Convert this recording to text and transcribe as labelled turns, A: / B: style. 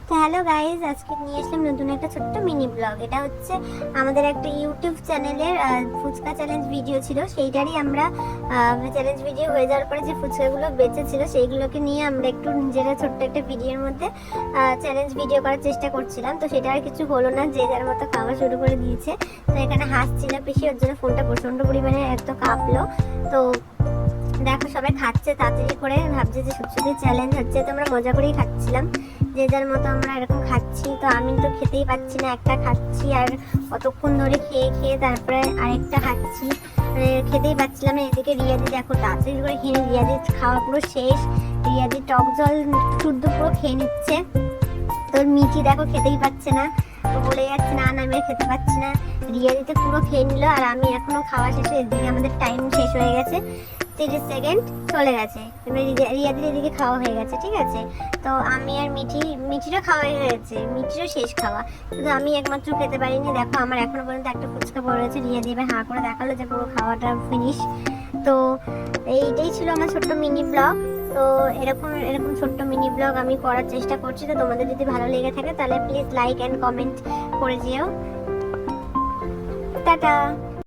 A: তো hello guys, আজকে নিয়ে আসলাম নতুন একটা ছোট্ট মিনি ব্লগ। এটা হচ্ছে আমাদের একটা ইউটিউব চ্যানেলের ফুচকা চ্যালেঞ্জ ভিডিও ছিল। সেইটারই আমরা চ্যালেঞ্জ ভিডিও হয়ে যাওয়ার পরে যে ফুচকাগুলো বেঁচেছিল সেইগুলোকে নিয়ে আমরা একটু নিজেরা ছোট্ট একটা ভিডিওর মধ্যে চ্যালেঞ্জ ভিডিও করার চেষ্টা করছিলাম। তো সেটা আর কিছু হলো না, যে যার মতো খাওয়া শুরু করে দিয়েছে। তো এখানে হাসছিল বেশি, ওর জন্য ফোনটা প্রচণ্ড পরিমাণে এত কাঁপলো। তো দেখো সবাই খাচ্ছে তাড়াতাড়ি করে, ভাবছে যে সত্যি চ্যালেঞ্জ হচ্ছে। তো আমরা মজা করেই খাচ্ছিলাম, যে যার মতো আমরা এরকম খাচ্ছি। তো আমি তো খেতেই পাচ্ছি না, একটা খাচ্ছি আর কতক্ষণ ধরে খেয়ে খেয়ে তারপরে আরেকটা খাচ্ছি, মানে খেতেই পাচ্ছিলাম না। এদিকে রিয়াদি দেখো তাড়াতাড়ি করে খেয়ে, রিয়াদির খাওয়া পুরো শেষ। রিয়াদি টক জল শুদ্ধ পুরো খেয়ে নিচ্ছে। তোর মিঠি দেখো খেতেই পাচ্ছে না, তো বলে যাচ্ছে না না আমি খেতে পাচ্ছি না। রিয়াদিতে পুরো খেয়ে নিল আর আমি এখনো খাওয়া শেষে, এদিকে আমাদের টাইম শেষ হয়ে গেছে, 30 সেকেন্ড চলে গেছে। রিয়াদির এদিকে খাওয়া হয়ে গেছে, ঠিক আছে। তো আমি আর মিঠিরও খাওয়া হয়ে গেছে, মিঠিরও শেষ খাওয়া, কিন্তু আমি একমাত্র খেতে পারিনি। দেখো আমার এখনো পর্যন্ত একটা ফুচকা পড়ে রয়েছে। রিয়াদি এবার হাঁ করে দেখালো যে পুরো খাওয়াটা ফিনিশ। তো এইটাই ছিল আমার ছোট্ট মিনি ব্লগ। তো এরকম এরকম ছোট্ট মিনি ব্লগ আমি করার চেষ্টা করছি। তো তোমাদের যদি ভালো লেগে থাকে তাহলে প্লিজ লাইক অ্যান্ড কমেন্ট করে যেও। টাটা।